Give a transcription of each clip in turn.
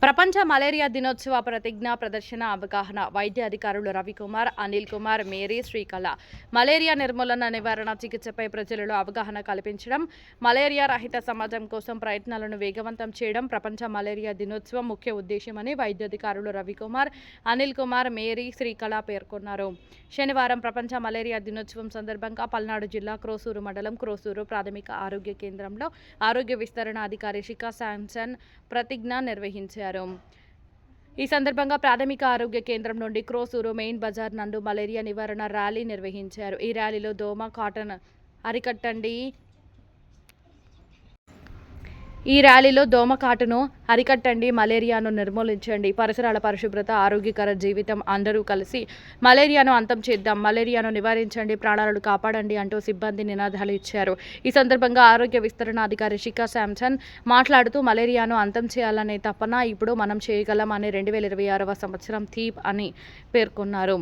ప్రపంచ మలేరియా దినోత్సవ ప్రతిజ్ఞ ప్రదర్శన అవగాహన వైద్య అధికారులు రవికుమార్, అనిల్ కుమార్, మేరీ, శ్రీకళ. మలేరియా నిర్మూలన, నివారణ, చికిత్సపై ప్రజలలో అవగాహన కల్పించడం, మలేరియా రహిత సమాజం కోసం ప్రయత్నాలను వేగవంతం చేయడం ప్రపంచ మలేరియా దినోత్సవం ముఖ్య ఉద్దేశమని వైద్య అధికారులు రవికుమార్, అనిల్ కుమార్, మేరీ, శ్రీకళ పేర్కొన్నారు. శనివారం ప్రపంచ మలేరియా దినోత్సవం సందర్భంగా పల్నాడు జిల్లా క్రోసూరు మండలం క్రోసూరు ప్రాథమిక ఆరోగ్య కేంద్రంలో ఆరోగ్య విస్తరణ అధికారి శిఖా శాంసన్ ప్రతిజ్ఞ నిర్వహించారు. ఈ సందర్భంగా ప్రాథమిక ఆరోగ్య కేంద్రం నుండి క్రోసూరు మెయిన్ బజార్ నందు మలేరియా నివారణ ర్యాలీ నిర్వహించారు. ఈ ర్యాలీలో దోమ కాటన్ అరికట్టండి, మలేరియాను నిర్మూలించండి, పరిసరాల పరిశుభ్రత, ఆరోగ్యకర జీవితం, అందరూ కలిసి మలేరియాను అంతం చేద్దాం, మలేరియాను నివారించండి, ప్రాణాలను కాపాడండి అంటూ సిబ్బంది నినాదాలు ఇచ్చారు. ఈ సందర్భంగా ఆరోగ్య విస్తరణ అధికారి శిఖా శాంసన్ మాట్లాడుతూ మలేరియాను అంతం చేయాలనే తపన ఇప్పుడు మనం చేయగలం అని 2026వ సంవత్సరం థీమ్ అని పేర్కొన్నారు.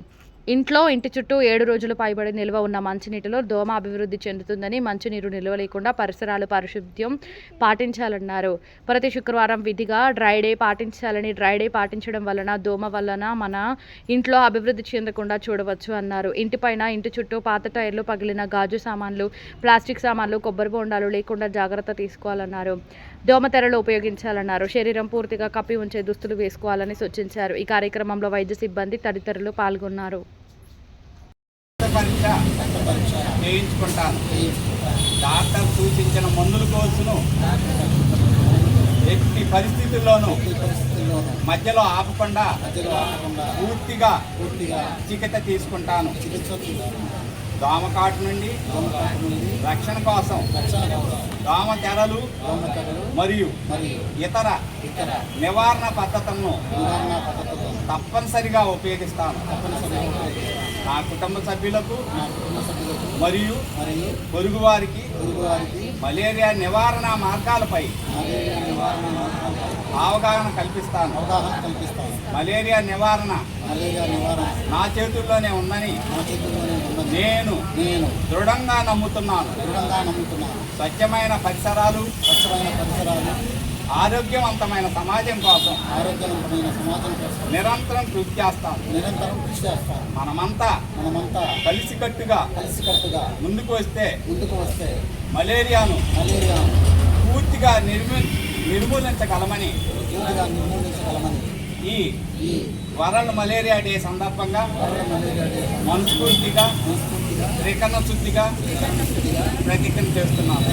ఇంటి చుట్టూ 7 రోజులు పైబడి నిల్వ ఉన్న మంచినీటిలో దోమ అభివృద్ధి చెందుతుందని, మంచినీరు నిల్వ లేకుండా పరిసరాలు పారిశుద్ధ్యం పాటించాలన్నారు. ప్రతి శుక్రవారం విధిగా డ్రై డే పాటించాలని, డ్రై డే పాటించడం వలన దోమ వలన మన ఇంట్లో అభివృద్ధి చెందకుండా చూడవచ్చు అన్నారు. ఇంటి చుట్టూ పాత టైర్లు, పగిలిన గాజు సామాన్లు, ప్లాస్టిక్ సామాన్లు, కొబ్బరి బొండాలు లేకుండా జాగ్రత్త తీసుకోవాలన్నారు. దోమతెరలు ఉపయోగించాలన్నారు. శరీరం పూర్తిగా కప్పి ఉంచే దుస్తులు వేసుకోవాలని సూచించారు. ఈ కార్యక్రమంలో వైద్య సిబ్బంది తదితరులు పాల్గొన్నారు. చేయించుకుంటాను. డాక్టర్ సూచించిన మందుల కోర్సును ఎట్టి పరిస్థితుల్లోనూ మధ్యలో ఆపకుండా పూర్తిగా చికిత్స తీసుకుంటాను. దోమకాటు నుండి రక్షణ కోసం దోమ తెరలు మరియు ఇతర నివారణ పద్ధతులను తప్పనిసరిగా ఉపయోగిస్తాను. నా కుటుంబ సభ్యులకు మరియు పొరుగు వారికి మలేరియా నివారణ మార్గాలపై అవగాహన కల్పిస్తాను. మలేరియా నివారణ నా చేతుల్లోనే ఉందని నేను దృఢంగా నమ్ముతున్నాను. స్వచ్ఛమైన పరిసరాలు, ఆరోగ్యవంతమైన సమాజం కోసం నిరంతరం కృషి చేస్తాను. మనమంతా కలిసికట్టుగా ముందుకు వస్తే మలేరియాను పూర్తిగా నిర్మూలించగలమని ఈ వరల్డ్ మలేరియా డే సందర్భంగా మనస్ఫూర్తిగా త్రికరణ శుద్ధిగా ప్రతిజ్ఞ చేస్తున్నాను.